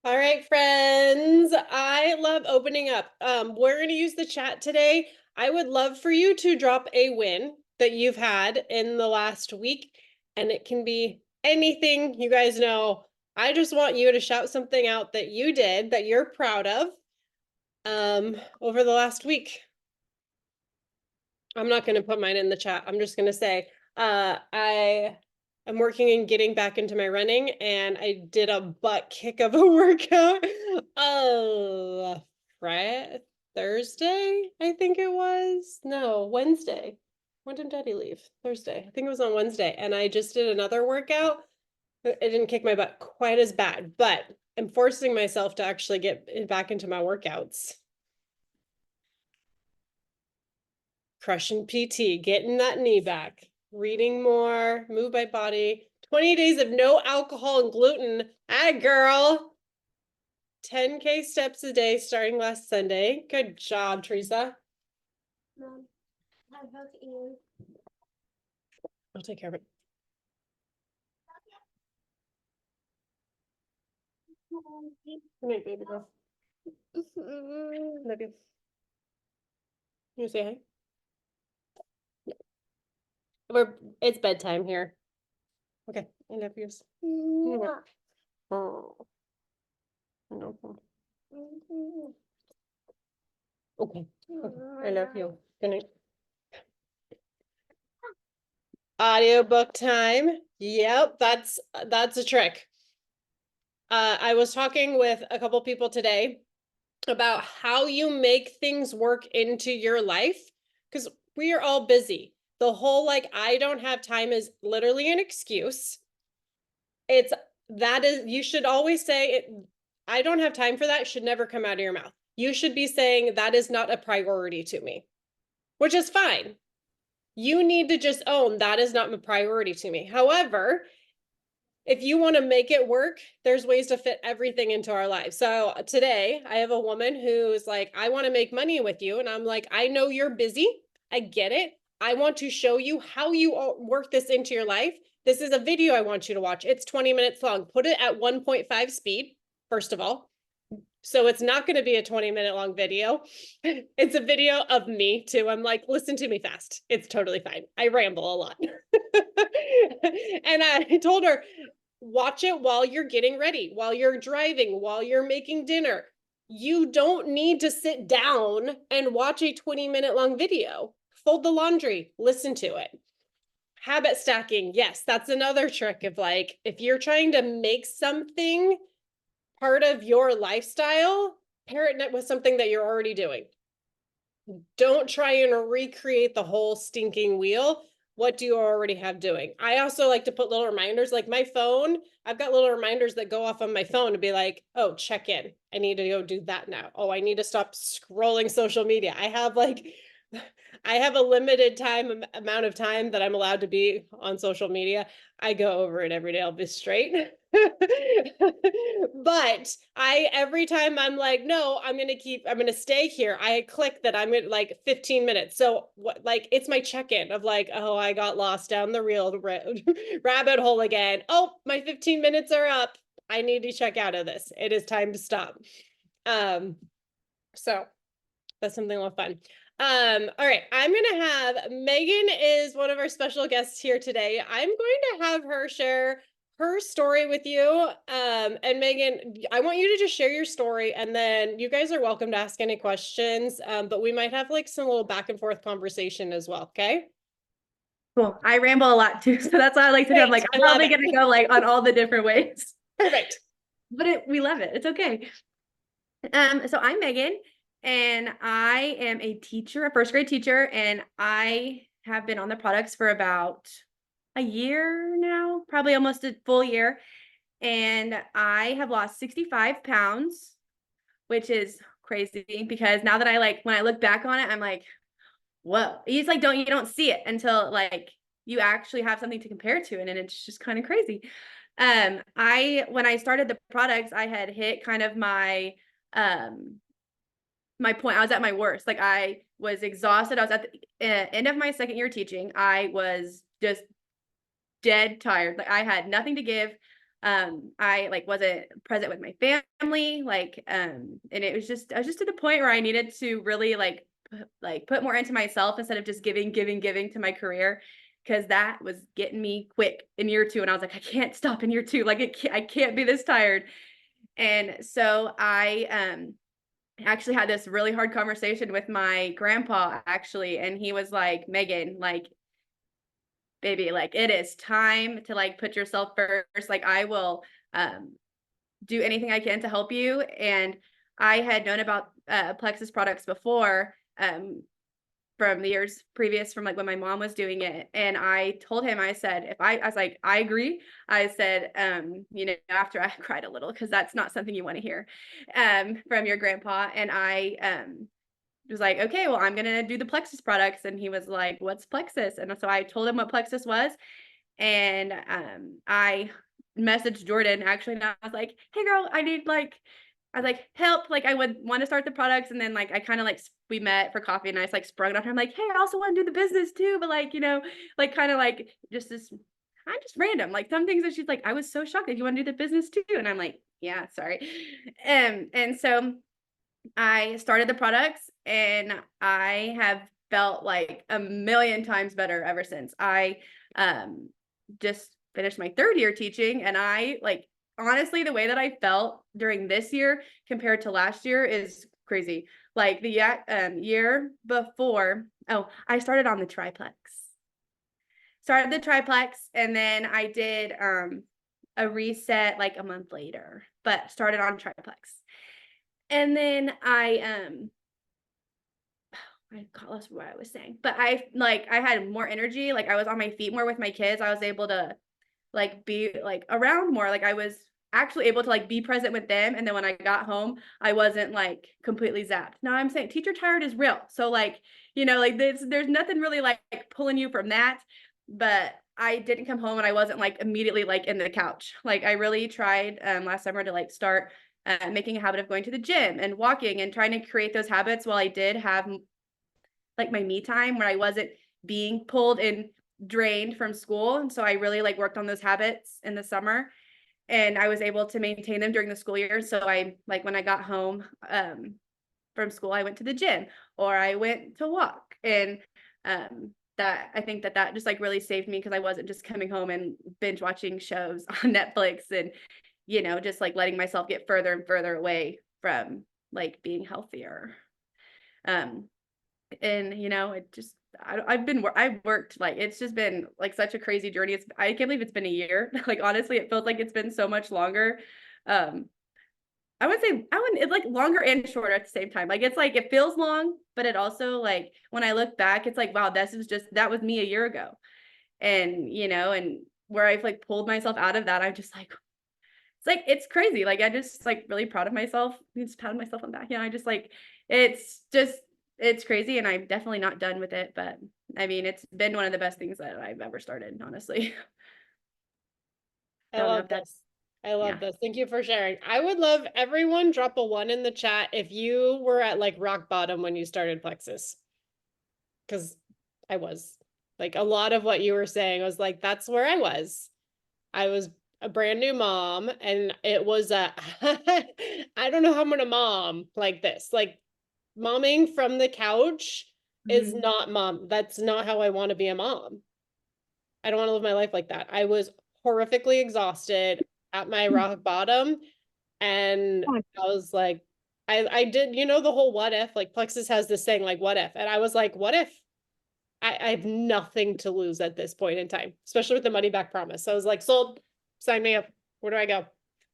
All right, friends. I love opening up. We're going to use the chat today. I would love for you to drop a win that you've had in the last week, and it can be anything you guys know. I just want you to shout something out that you did that you're proud of over the last week. I'm not going to put mine in the chat. I'm just going to say I am working and getting back into my running, and I did a butt kick of a workout. Friday, Thursday, I think it was. No, Wednesday. When did Daddy leave? Thursday. I think it was on Wednesday, and I just did another workout. It didn't kick my butt quite as bad, but I'm forcing myself to actually get back into my workouts. Crushing PT, getting that knee back, reading more, move my body. 20 days of no alcohol and gluten. Ah, girl. 10K steps a day starting last Sunday. Good job, Teresa. Mom, I hug you. I'll take care of it. Good night, baby girl. Love you. You say hi? It's bedtime here. Okay, I love you. Oh. No. Okay. I love you. Good night. Audiobook time. Yep, that's a trick. I was talking with a couple people today about how you make things work into your life because we are all busy. The whole I don't have time is literally an excuse. You should always say it. I don't have time for that should never come out of your mouth. You should be saying that is not a priority to me, which is fine. You need to just own that is not a priority to me. However, if you want to make it work, there's ways to fit everything into our lives. So today I have a woman who's like, I want to make money with you. And I'm like, I know you're busy. I get it. I want to show you how you work this into your life. This is a video I want you to watch. It's 20 minutes long. Put it at 1.5 speed, first of all. So it's not going to be a 20-minute long video. It's a video of me too. I'm like, listen to me fast. It's totally fine. I ramble a lot. And I told her, watch it while you're getting ready, while you're driving, while you're making dinner. You don't need to sit down and watch a 20-minute long video. Fold the laundry, listen to it. Habit stacking. Yes, that's another trick of if you're trying to make something part of your lifestyle, pair it with something that you're already doing. Don't try and recreate the whole stinking wheel. What do you already have doing? I also like to put little reminders, like my phone. I've got little reminders that go off on my phone to be like, oh, check in. I need to go do that now. Oh, I need to stop scrolling social media. I have a limited amount of time that I'm allowed to be on social media. I go over it every day. I'll be straight. But every time I'm like, no, I'm gonna stay here. I click that I'm at 15 minutes. So what, it's my check-in of oh, I got lost down the real rabbit hole again. Oh, my 15 minutes are up. I need to check out of this. It is time to stop. So that's something a lot of fun. All right, I'm gonna have Megan is one of our special guests here today. I'm going to have her share her story with you. And Megan, I want you to just share your story, and then you guys are welcome to ask any questions. But we might have some little back and forth conversation as well. Okay. Cool. I ramble a lot too, so that's why I like to do. I'm like, I'm probably gonna go on all the different ways. Perfect. But we love it. It's okay. So I'm Megan, and I am a teacher, a first grade teacher, and I have been on the products for about a year now, probably almost a full year. And I have lost 65 pounds, which is crazy because now that when I look back on it, I'm like, whoa. You just you don't see it until you actually have something to compare to, and it's just kind of crazy. When I started the products, I had hit kind of my my point. I was at my worst. I was exhausted. I was at the end of my second year teaching. I was just dead tired. I had nothing to give. I like wasn't present with my family, and it was just, I was just to the point where I needed to really put more into myself instead of just giving to my career. Cause that was getting me quick in year 2. And I was like, I can't stop in year 2. Like I can't be this tired. And so I actually had this really hard conversation with my grandpa actually. And he was like, Megan, like, baby, like it is time to like put yourself first. Like I will do anything I can to help you. And I had known about Plexus products before, from the years previous, from like when my mom was doing it. And I told him, I said, I was like, I agree. I said, after I cried a little, because that's not something you want to hear from your grandpa. And I was like, okay, well, I'm gonna do the Plexus products. And he was like, what's Plexus? And so I told him what Plexus was. And I messaged Jordan actually, and I was like, hey girl, I was like, help, like I would want to start the products. And then like I kind of like we met for coffee and I just like sprung it on her. I'm like, hey, I also want to do the business too, but like, like kind of like just this, I'm just random. Like some things that she's like, I was so shocked that you want to do the business too. And I'm like, yeah, sorry. And so I started the products and I have felt like a million times better ever since. I just finished my 3rd year teaching, and I like, honestly, the way that I felt during this year compared to last year is crazy. Like the year before, oh, I started on the triplex. Started the triplex, and then I did a reset like a month later, but started on triplex. And then I lost what I was saying, but I had more energy. Like I was on my feet more with my kids. I was able to like be like around more. Like I was actually able to like be present with them. And then when I got home, I wasn't like completely zapped. Now I'm saying teacher tired is real. So like, like there's nothing really like pulling you from that. But I didn't come home and I wasn't like immediately like in the couch. Like I really tried last summer to like start making a habit of going to the gym and walking and trying to create those habits while I did have like my me time where I wasn't being pulled and drained from school. And so I really like worked on those habits in the summer, and I was able to maintain them during the school year. So I like when I got home from school, I went to the gym or I went to walk. And that I think that just like really saved me, because I wasn't just coming home and binge watching shows on Netflix and just like letting myself get further and further away from like being healthier. Um and it just I've worked, like it's just been like such a crazy journey. I can't believe it's been a year. Like honestly, it feels like it's been so much longer. um I would say it's like longer and shorter at the same time. Like it's like it feels long, but it also like when I look back, it's like, wow, that was me a year ago. And and where I've like pulled myself out of that, I'm just like, it's crazy. Like I just like really proud of myself. I just patted myself on the back. I just like it's crazy, and I'm definitely not done with it. But I mean, it's been one of the best things that I've ever started, honestly. I Don't know love if that's this. I love yeah. this. Thank you for sharing. I would love everyone drop a 1 in the chat if you were at like rock bottom when you started Plexus. Because I was. Like a lot of what you were saying was like, that's where I was. I was a brand new mom, and it was a I don't know how I'm gonna mom like this. Like momming from the couch is Mhm. not mom. That's not how I want to be a mom. I don't want to live my life like that. I was horrifically exhausted at my rock bottom, and I was like, I did, the whole what if, like Plexus has this saying like what if, and I was like, what if I have nothing to lose at this point in time, especially with the money back promise. So I was like, sold, sign me up. Where do I go?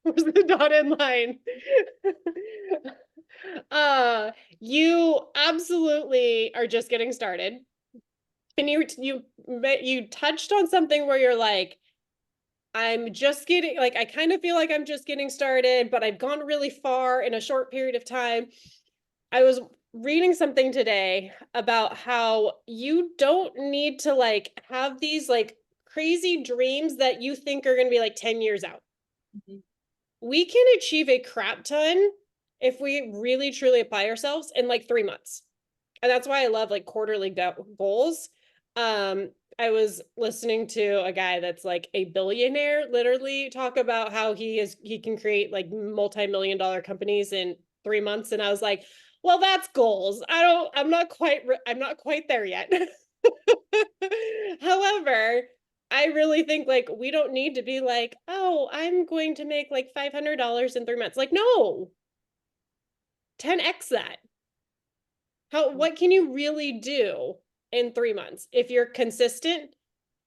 Where's the dotted line? uh, you absolutely are just getting started. And you touched on something where you're like, I'm just getting, like, I kind of feel like I'm just getting started, but I've gone really far in a short period of time. I was reading something today about how you don't need to like have these like crazy dreams that you think are going to be like 10 years out. Mhm. We can achieve a crap ton if we really truly apply ourselves in like 3 months. And that's why I love like quarterly goals. I was listening to a guy that's like a billionaire literally talk about how he can create like multi-million dollar companies in 3 months. And I was like, well, that's goals. I'm not quite there yet. However, I really think like we don't need to be like, oh, I'm going to make like $500 in 3 months. Like, no, 10x that. What can you really do in 3 months? If you're consistent,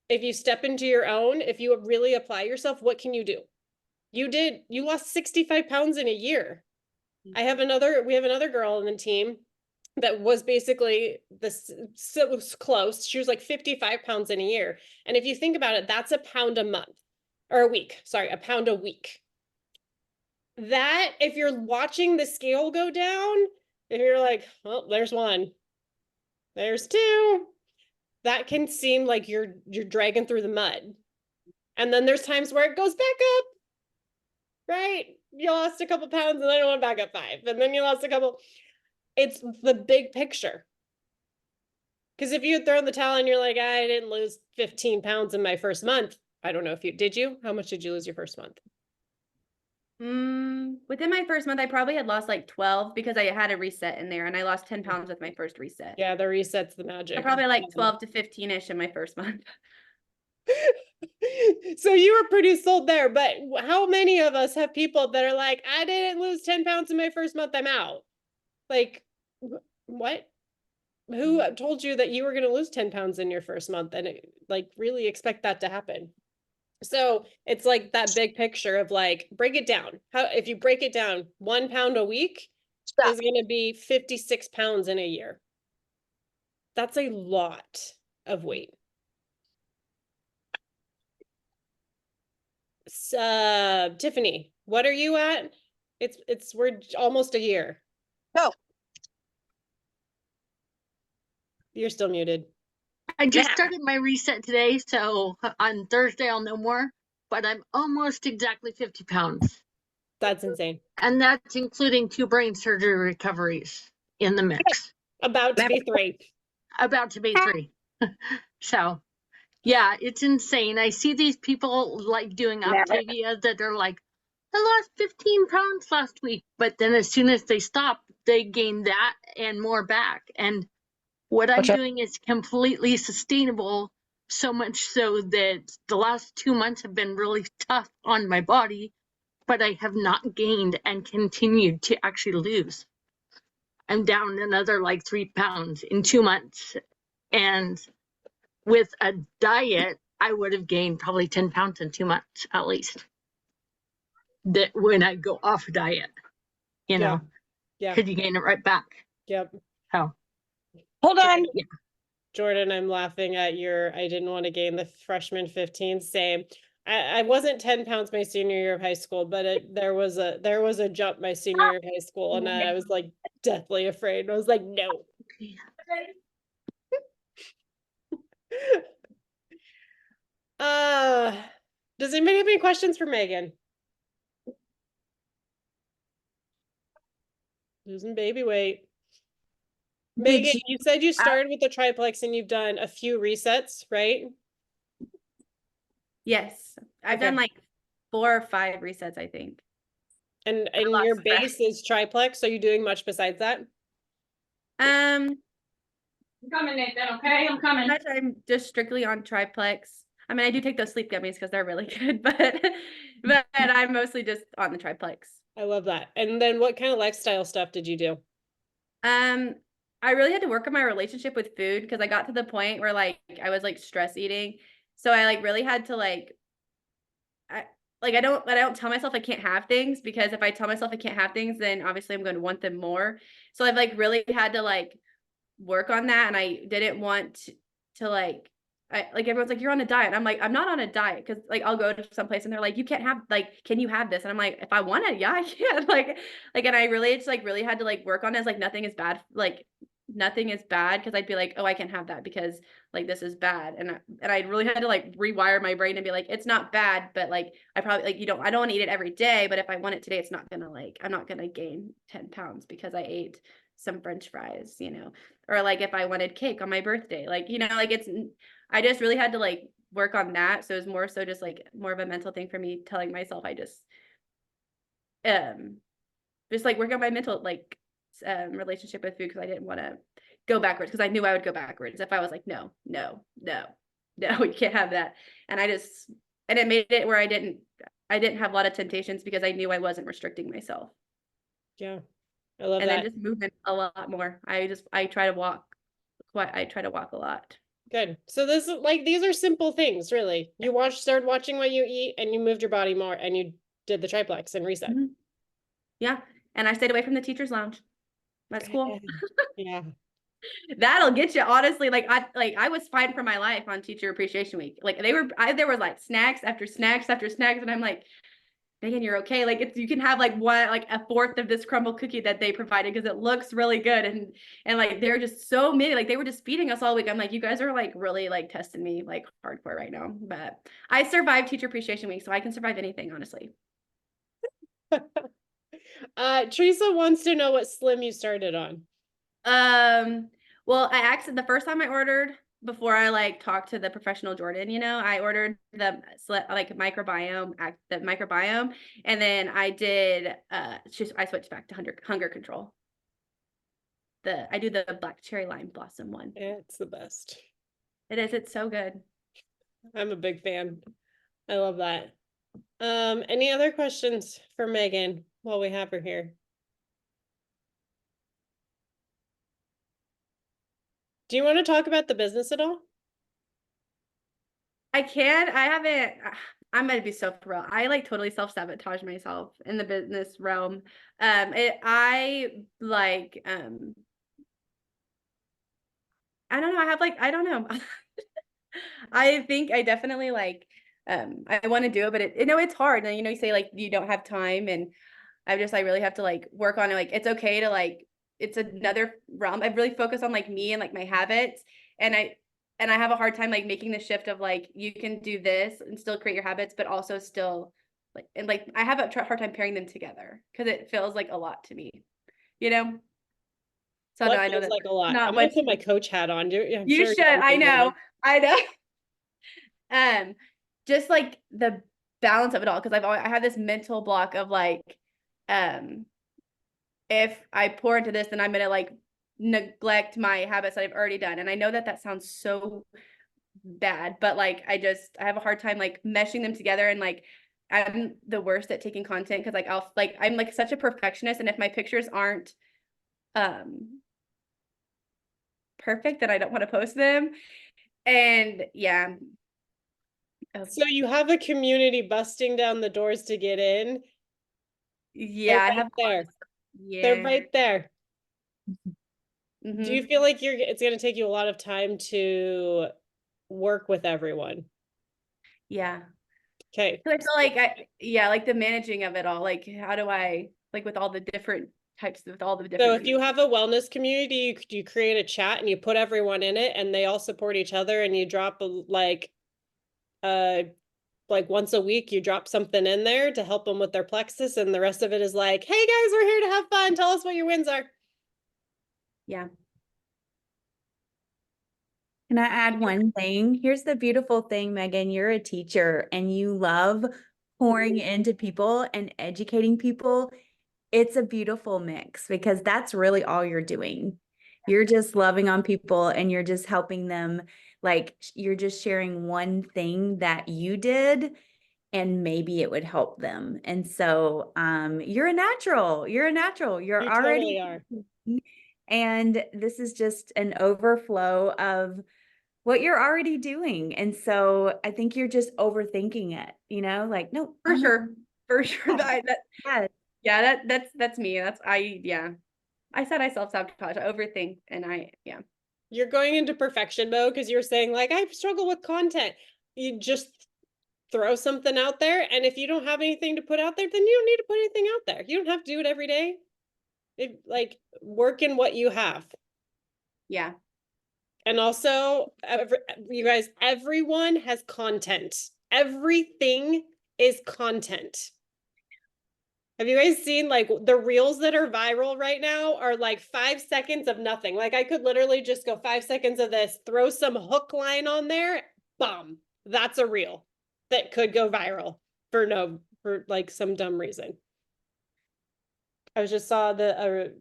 if you step into your own, if you really apply yourself, what can you do? You lost 65 pounds in a year. We have another girl on the team that was basically this, so was close. She was like 55 pounds in a year. And if you think about it, that's a pound a month or a week. Sorry, a pound a week. That, if you're watching the scale go down, if you're like, well, there's one, there's two, that can seem like you're dragging through the mud. And then there's times where it goes back up, right? You lost a couple pounds and then it went back up 5. And then you lost a couple. It's the big picture. Because if you had thrown the towel and you're like, I didn't lose 15 pounds in my first month. I don't know if did you? How much did you lose your first month? Within my first month, I probably had lost like 12 because I had a reset in there and I lost 10 pounds with my first reset. Yeah, the reset's the magic. I probably like 12 to 15-ish in my first month. So you were pretty sold there, but how many of us have people that are like, I didn't lose 10 pounds in my first month, I'm out? Like, what? Who told you that you were going to lose 10 pounds in your first month and like really expect that to happen? So it's like that big picture of like, break it down. If you break it down, 1 pound a week is going to be 56 pounds in a year. That's a lot of weight. Tiffany, what are you at? We're almost a year. No. You're still muted. I just started my reset today, so on Thursday I'll know more, but I'm almost exactly 50 pounds. That's insane. And that's including 2 brain surgery recoveries in the mix. About to be 3. About to be 3. So, yeah, it's insane. I see these people like doing Octavia that are like, I lost 15 pounds last week, but then as soon as they stop, they gain that and more back. And what I'm doing is completely sustainable, so much so that the last 2 months have been really tough on my body, but I have not gained and continued to actually lose. I'm down another like 3 pounds in 2 months. And with a diet, I would have gained probably 10 pounds in 2 months at least. That when I go off a diet, you know, could you gain it right back? Yep. How? Hold on. Yeah. Jordan, I'm laughing at I didn't want to gain the freshman 15. Same. I wasn't 10 pounds my senior year of high school, but there was a jump my senior year of high school, and I was like deathly afraid. I was like, no. Does anybody have any questions for Megan? Losing baby weight. Megan, you said you started with the triplex and you've done a few resets, right? Yes. I've done like 4 or 5 resets, I think. And your base is triplex. Are you doing much besides that? I'm coming, Nathan, okay? I'm coming. I'm just strictly on triplex. I mean, I do take those sleep gummies because they're really good, but I'm mostly just on the triplex. I love that. And then what kind of lifestyle stuff did you do? I really had to work on my relationship with food because I got to the point where like I was like stress eating. So I like really had to I don't tell myself I can't have things, because if I tell myself I can't have things, then obviously I'm going to want them more. So I've like really had to like work on that, and I didn't want to like everyone's like, you're on a diet. I'm like, I'm not on a diet, because like I'll go to someplace and they're like, you can't have, like, can you have this? And I'm like, if I want it, yeah, I can. And I really just like really had to like work on it. It's like nothing is bad, nothing is bad, because I'd be like, oh, I can't have that because like this is bad, and I really had to like rewire my brain and be like, it's not bad, but like I probably like I don't want to eat it every day, but if I want it today, it's not gonna I'm not gonna gain 10 pounds because I ate some French fries, you know, or like if I wanted cake on my birthday, like, you know, like I just really had to like work on that. So it was more so just like more of a mental thing for me, telling myself just like work on my mental like relationship with food, because I didn't want to go backwards, because I knew I would go backwards if I was like, no, no, no, no, we can't have that. And it made it where I didn't have a lot of temptations, because I knew I wasn't restricting myself. Yeah. I love And that. then just movement a lot more. I try to walk a lot. Good. So this is like, these are simple things, really. You started watching what you eat, and you moved your body more, and you did the triplex and reset. Mhm. Yeah. And I stayed away from the teacher's lounge. That's cool. Yeah. That'll get you, honestly. Like I was fighting for my life on Teacher Appreciation Week. Like there were like snacks after snacks after snacks, and I'm like, Megan, you're okay. Like you can have like a fourth of this crumble cookie that they provided, because it looks really good. And like, they're just so many, like they were just feeding us all week. I'm like, you guys are like really like testing me like hardcore right now. But I survived Teacher Appreciation Week, so I can survive anything, honestly. Teresa wants to know what slim you started on. Well, the first time I ordered, before I like talked to the professional Jordan, you know, I ordered the microbiome, and then I did I switched back to hunger control. I do the black cherry lime blossom one. It's the best. It's so good. I'm a big fan. I love that. Any other questions for Megan while we have her here? Do you want to talk about the business at all? I haven't. I'm gonna be so for real. I like totally self-sabotage myself in the business realm. I don't know. I don't know. I think I definitely I want to do it, but it's hard. And you say like you don't have time, and I really have to like work on it. Like it's okay to like, it's another realm. I really focus on like me and like my habits, and I have a hard time like making the shift of like, you can do this and still create your habits, but also still I have a hard time pairing them together, because it feels like a lot to me, you know? So Well, no, I know feels that like a lot. not I'm gonna much. put my coach hat on. I'm You sure should. I know. I know. it. Just like the balance of it all, because I have this mental block of like, if I pour into this, then I'm gonna like neglect my habits that I've already done. And I know that sounds so bad, but like I have a hard time like meshing them together. And like, I'm the worst at taking content, because like I'm like such a perfectionist, and if my pictures aren't perfect, then I don't want to post them. And yeah. So you have a community busting down the doors to get in. Yeah, I They're have right there. yeah. They're right there. Mhm. Do you feel like it's going to take you a lot of time to work with everyone? Yeah. Okay. So I feel like like the managing of it all, like how do I, like with all the different types, with all the So different if you have a wellness community, you create a chat and you put everyone in it, and they all support each other, and you drop like once a week, you drop something in there to help them with their plexus, and the rest of it is like, hey guys, we're here to have fun. Tell us what your wins are. Yeah. Can I add one thing? Here's the beautiful thing, Megan. You're a teacher and you love pouring into people and educating people. It's a beautiful mix, because that's really all you're doing. You're just loving on people, and you're just helping them. Like, you're just sharing one thing that you did, and maybe it would help them. And so you're a natural. You're You already totally are. And this is just an overflow of what you're already doing. And so I think you're just overthinking it, like, no, For I'm sure. For sure. not- Yeah, that's me. I said I self-sabotage, I overthink, and You're going into perfection mode, because you're saying like, I struggle with content. You just throw something out there, and if you don't have anything to put out there, then you don't need to put anything out there. You don't have to do it every day. Work in what you have. Yeah. And also, you guys, everyone has content. Everything is content. Have you guys seen like the reels that are viral right now are like 5 seconds of nothing. Like I could literally just go 5 seconds of this, throw some hook line on there, bum. That's a reel that could go viral for like some dumb reason. I just saw it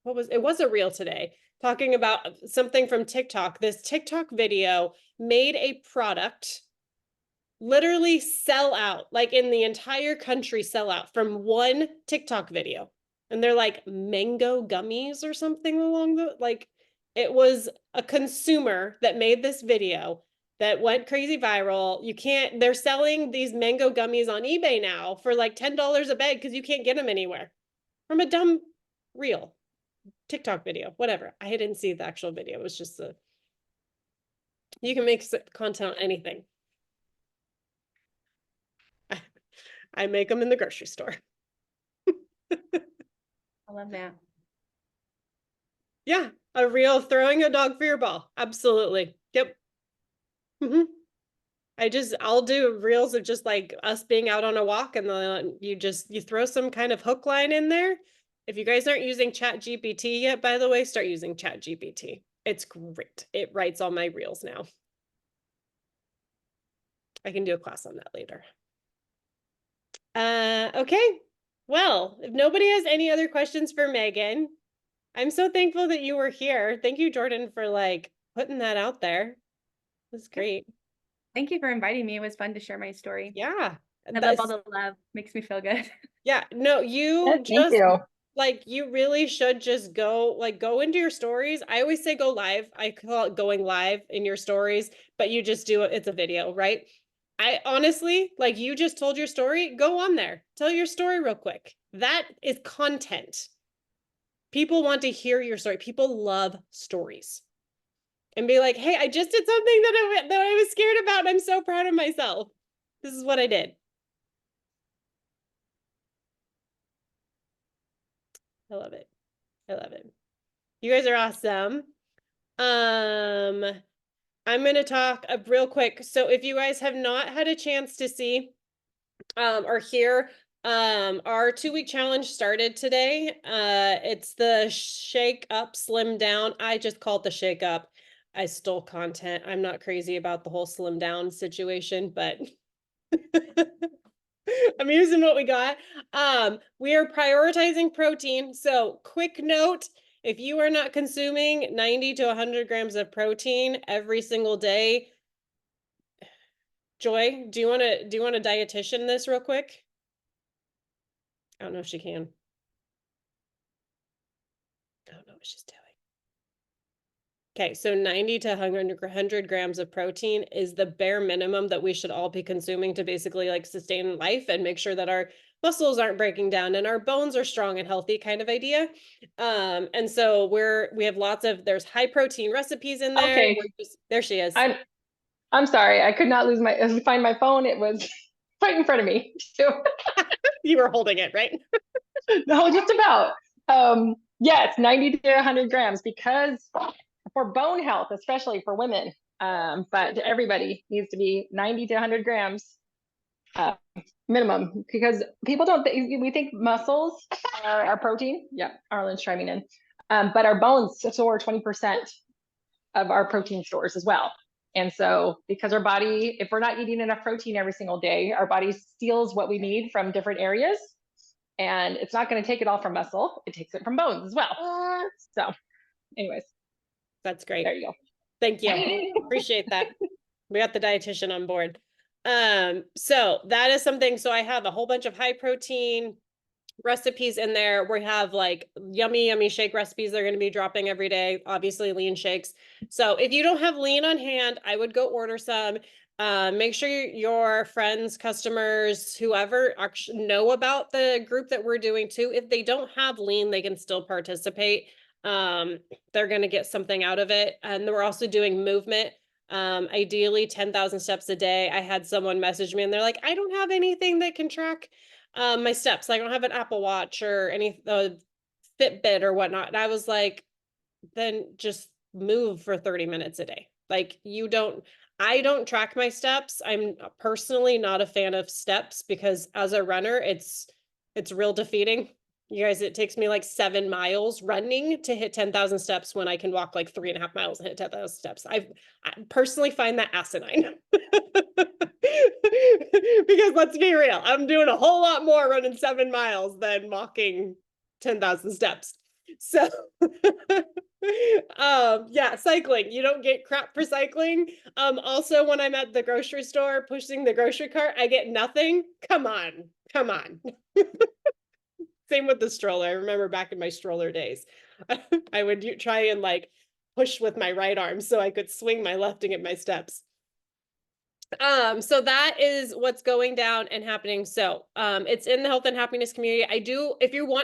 was a reel today talking about something from TikTok. This TikTok video made a product literally sell out, like in the entire country sell out from one TikTok video. And they're like mango gummies or something along the, like it was a consumer that made this video that went crazy viral. They're selling these mango gummies on eBay now for like $10 a bag because you can't get them anywhere from a dumb reel TikTok video, whatever. I didn't see the actual video. It was just you can make content on anything. I make them in the grocery store. I love that. Yeah, a reel throwing a dog for your ball. Absolutely. Yep. I'll do reels of just like us being out on a walk and then you throw some kind of hook line in there. If you guys aren't using ChatGPT yet, by the way, start using ChatGPT. It's great. It writes all my reels now. I can do a class on that later. Okay. Well, if nobody has any other questions for Megan, I'm so thankful that you were here. Thank you, Jordan, for like putting that out there. It was great. Thank you for inviting me. It was fun to share my story. Yeah. I love all the love. Makes me feel good. Yeah. No, Thank you. like you really should just go into your stories. I always say go live. I call it going live in your stories, but you just do it. It's a video, right? I honestly, like you just told your story, go on there. Tell your story real quick. That is content. People want to hear your story. People love stories. And be like, hey, I just did something that I was scared about. And I'm so proud of myself. This is what I did. I love it. I love it. You guys are awesome. I'm going to talk real quick. So if you guys have not had a chance to see or hear, our 2-week challenge started today. It's the Shake Up Slim Down. I just call it the Shake Up. I stole content. I'm not crazy about the whole slim down situation, but I'm using what we got. We are prioritizing protein. So quick note, if you are not consuming 90 to 100 grams of protein every single day, Joy, do you want to dietitian this real quick? I don't know if she can. I don't know what she's doing. Okay, so 90 to 100 grams of protein is the bare minimum that we should all be consuming to basically like sustain life and make sure that our muscles aren't breaking down and our bones are strong and healthy kind of idea. And so we have there's high protein recipes in there. Okay. There she is. I'm sorry. I could not find my phone. It was right in front of me. You were holding it, right? No, just about. Yes, 90 to 100 grams because for bone health, especially for women, but everybody needs to be 90 to 100 grams minimum because people we think muscles are protein. Yeah, Arlen's chiming in. But our bones store 20% of our protein stores as well. And so because our body, if we're not eating enough protein every single day, our body steals what we need from different areas. And it's not going to take it all from muscle. It takes it from bones as well. So anyways. That's great. There you go. Thank you. Appreciate that. We got the dietitian on board. So that is something. So I have a whole bunch of high protein recipes in there. We have like yummy shake recipes that are going to be dropping every day, obviously lean shakes. So if you don't have lean on hand, I would go order some. Make sure your friends, customers, whoever actually know about the group that we're doing too. If they don't have lean, they can still participate. They're going to get something out of it. And we're also doing movement. Ideally 10,000 steps a day. I had someone message me and they're like, I don't have anything that can track my steps. I don't have an Apple Watch or any Fitbit or whatnot. And I was like, then just move for 30 minutes a day. Like I don't track my steps. I'm personally not a fan of steps because as a runner, it's real defeating. You guys, it takes me like 7 miles running to hit 10,000 steps when I can walk like 3.5 miles and hit 10,000 steps. I personally find that asinine. Because let's be real, I'm doing a whole lot more running 7 miles than walking 10,000 steps. So yeah, cycling, you don't get crap for cycling. Also when I'm at the grocery store pushing the grocery cart, I get nothing. Come on. Same with the stroller. I remember back in my stroller days, I would try and like push with my right arm so I could swing my left to get my steps. So that is what's going down and happening. So, it's in the health and happiness community. If you want